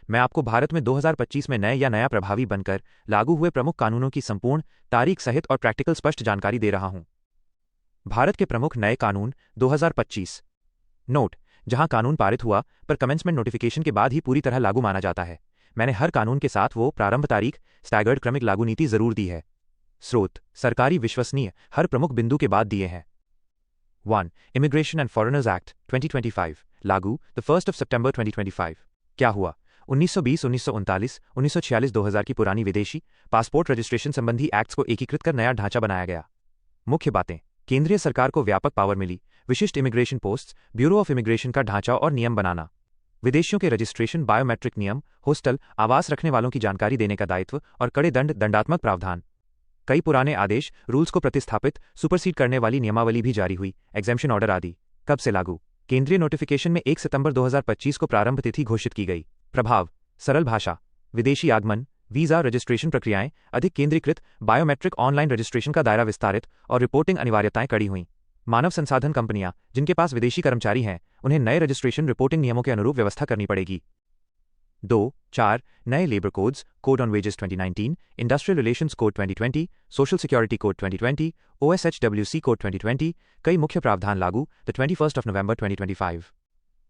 मैं आपको भारत में 2025 में नए या नया प्रभावी बनकर लागू हुए प्रमुख कानूनों की संपूर्ण तारीख सहित और प्रैक्टिकल स्पष्ट जानकारी दे रहा हूं। भारत के प्रमुख नए कानून 2025। नोट: जहां कानून पारित हुआ पर कमेंसमेंट नोटिफिकेशन के बाद ही पूरी तरह लागू माना जाता है। मैंने हर कानून के साथ वो प्रारंभ तारीख स्टैगर्ड क्रमिक लागू नीति जरूर दी है। स्रोत: सरकारी विश्वसनीय, हर प्रमुख बिंदु के बाद दिए हैं। 1. इमिग्रेशन एंड फॉरेनर्स एक्ट 2025 लागू 1 सितंबर 2025। क्या हुआ? 1920, 1939, 1946, 2000 की पुरानी विदेशी पासपोर्ट रजिस्ट्रेशन संबंधी एक्ट्स को एकीकृत कर नया ढांचा बनाया गया। मुख्य बातें: केंद्रीय सरकार को व्यापक पावर मिली। विशिष्ट immigration posts, bureau of immigration का ढांचा और नियम बनाना। विदेशियों के रजिस्ट्रेशन, बायोमेट्रिक नियम, होस्टल आवास रखने वालों की जानकारी देने का दायित्व और कड़े दंडात्मक प्रावधान। कई पुराने आदेश रूल्स को प्रतिस्थापित सुपरसीड करने वाली नियमावली भी जारी हुई। एग्जेम्पशन ऑर्डर आदि। कब से लागू? केंद्रीय नोटिफिकेशन में 1 सितंबर 2025 को प्रारंभ तिथि घोषित की गई। प्रभाव: सरल भाषा, विदेशी आगमन, वीजा रजिस्ट्रेशन प्रक्रियाएं अधिक केंद्रीकृत, बायोमेट्रिक ऑनलाइन रजिस्ट्रेशन का दायरा विस्तारित और रिपोर्टिंग अनिवार्यताएं कड़ी हुई। मानव संसाधन कंपनियां जिनके पास विदेशी कर्मचारी हैं, उन्हें नए रजिस्ट्रेशन रिपोर्टिंग नियमों के अनुरूप व्यवस्था करनी पड़ेगी। 2-4 नए labour codes, code on wages 2019, industrial relations code 2020, social security code 2020, OSHWC code 2020, कई मुख्य प्रावधान लागू 21 नवंबर 2025।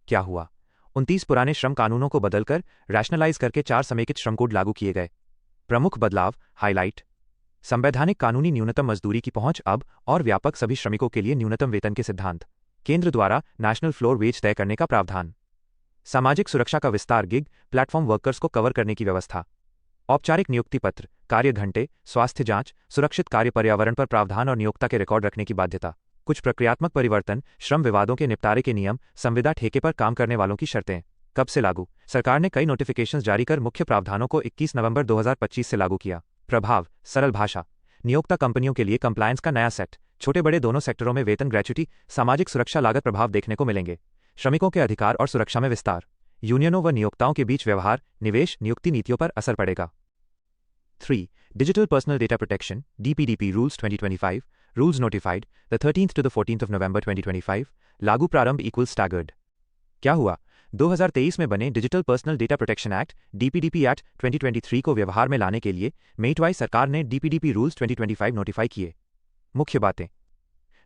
क्या हुआ? 29 पुराने श्रम कानूनों को बदलकर रैशनलाइज करके 4 समेकित श्रम कोड लागू किए गए। प्रमुख बदलाव हाईलाइट: संवैधानिक कानूनी न्यूनतम मजदूरी की पहुंच अब और व्यापक, सभी श्रमिकों के लिए न्यूनतम वेतन के सिद्धांत। केंद्र द्वारा नेशनल फ्लोर वेज तय करने का प्रावधान। सामाजिक सुरक्षा का विस्तार, गिग प्लेटफॉर्म वर्कर्स को कवर करने की व्यवस्था। औपचारिक नियुक्ति पत्र, कार्य घंटे, स्वास्थ्य जांच, सुरक्षित कार्य पर्यावरण पर प्रावधान और नियोक्ता के रिकॉर्ड रखने की बाध्यता। कुछ प्रक्रियात्मक परिवर्तन, श्रम विवादों के निपटारे के नियम, संविदा ठेके पर काम करने वालों की शर्तें। कब से लागू? सरकार ने कई नोटिफिकेशंस जारी कर मुख्य प्रावधानों को 21 नवंबर 2025 से लागू किया। प्रभाव: सरल भाषा, नियोक्ता कंपनियों के लिए कंप्लायंस का नया सेट। छोटे बड़े दोनों सेक्टरों में वेतन, ग्रेच्युटी, सामाजिक सुरक्षा लागत प्रभाव देखने को मिलेंगे। श्रमिकों के अधिकार और सुरक्षा में विस्तार। यूनियनों व नियोक्ताओं के बीच व्यवहार, निवेश, नियुक्ति नीतियों पर असर पड़ेगा। 3. Digital personal data protection DPDP rules 2025 rules notified 13th to 14th November 2025 लागू प्रारंभ इक्वल स्टैगर्ड। क्या हुआ? 2023 में बने digital personal data protection act DPDP act 2023 को व्यवहार में लाने के लिए मई 22 सरकार ने DPDP रूल्स 2025 नोटिफाई किए। मुख्य बातें: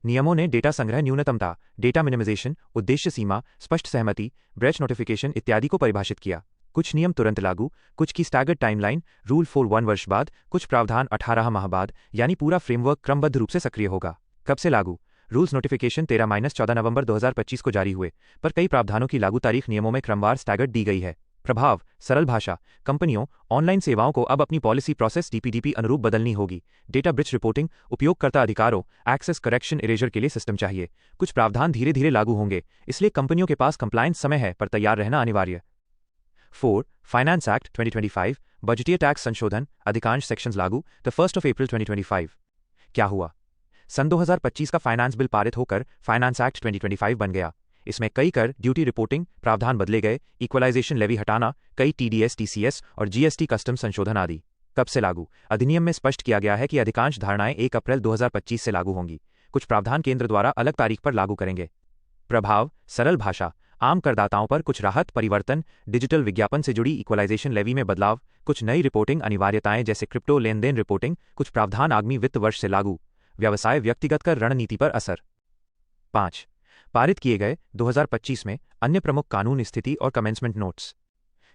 नियमों ने डेटा संग्रह न्यूनतमता, डेटा मिनिमाइजेशन, उद्देश्य सीमा, स्पष्ट सहमति, ब्रेच नोटिफिकेशन इत्यादि को परिभाषित किया। कुछ नियम तुरंत लागू, कुछ की स्टैगर्ड टाइमलाइन, रूल 4 1 वर्ष बाद, कुछ प्रावधान 18 माह बाद, यानी पूरा फ्रेमवर्क क्रमबद्ध रूप से सक्रिय होगा। कब से लागू? रूल्स नोटिफिकेशन 13-14 नवंबर 2025 को जारी हुए, पर कई प्रावधानों की लागू तारीख नियमों में क्रमवार स्टैगर्ड दी गई है। प्रभाव: सरल भाषा, कंपनियों, ऑनलाइन सेवाओं को अब अपनी पॉलिसी प्रोसेस DPDP अनुरूप बदलनी होगी। डेटा ब्रीच रिपोर्टिंग, उपयोगकर्ता अधिकारों, एक्सेस करेक्शन इरेजर के लिए सिस्टम चाहिए। कुछ प्रावधान धीरे धीरे लागू होंगे, इसलिए कंपनियों के पास कंप्लायंस समय है, पर तैयार रहना अनिवार्य। 4. फाइनेंस एक्ट 2025 बजटीय टैक्स संशोधन, अधिकांश सेक्शंस लागू 1 अप्रैल 2025। क्या हुआ? सन 2025 का फाइनेंस बिल पारित होकर फाइनेंस एक्ट 2025 बन गया। इसमें कई कर ड्यूटी रिपोर्टिंग प्रावधान बदले गए, इक्वलाइजेशन लेवी हटाना, कई TDS, TCS और GST कस्टम संशोधन आदि। कब से लागू? अधिनियम में स्पष्ट किया गया है कि अधिकांश धारणाएं 1 अप्रैल 2025 से लागू होंगी। कुछ प्रावधान केंद्र द्वारा अलग तारीख पर लागू करेंगे। प्रभाव: सरल भाषा, आम करदाताओं पर कुछ राहत, परिवर्तन, डिजिटल विज्ञापन से जुड़ी इक्वलाइजेशन लेवी में बदलाव, कुछ नई रिपोर्टिंग अनिवार्यताएं जैसे क्रिप्टो लेन देन रिपोर्टिंग, कुछ प्रावधान आगामी वित्त वर्ष से लागू। व्यवसाय व्यक्तिगत कर रणनीति पर असर। 5. पारित किए गए 2025 में अन्य प्रमुख कानून, स्थिति और कमेंसमेंट नोट्स।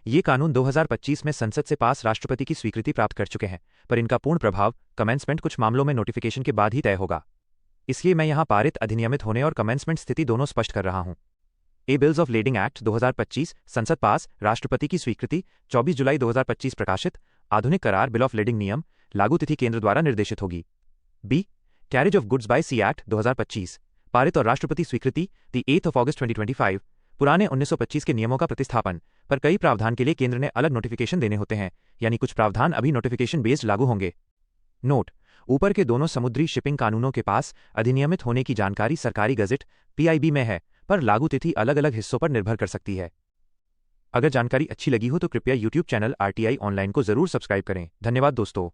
ये कानून 2025 में संसद से पास राष्ट्रपति की स्वीकृति प्राप्त कर चुके हैं, पर इनका पूर्ण प्रभाव कमेंसमेंट कुछ मामलों में नोटिफिकेशन के बाद ही तय होगा। इसलिए मैं यहां पारित, अधिनियमित होने और कमेंसमेंट स्थिति दोनों स्पष्ट कर रहा हूं। बिल्स ऑफ लेडिंग एक्ट 2025 संसद पास, राष्ट्रपति की स्वीकृति 24 जुलाई 2025 प्रकाशित। आधुनिक करार बिल ऑफ लेडिंग नियम, लागू तिथि केंद्र द्वारा निर्देशित होगी। B. Carriage of goods by sea act 2025 पारित और राष्ट्रपति स्वीकृति 8 अगस्त 2025। पुराने 1925 के नियमों का प्रतिस्थापन, पर कई प्रावधान के लिए केंद्र ने अलग नोटिफिकेशन देने होते हैं, यानी कुछ प्रावधान अभी नोटिफिकेशन बेस्ड लागू होंगे। नोट: ऊपर के दोनों समुद्री शिपिंग कानूनों के पास अधिनियमित होने की जानकारी सरकारी गजट PIB में है, पर लागू तिथि अलग अलग हिस्सों पर निर्भर कर सकती है। अगर जानकारी अच्छी लगी हो तो कृपया YouTube चैनल RTI ऑनलाइन को जरूर सब्सक्राइब करें। धन्यवाद दोस्तों।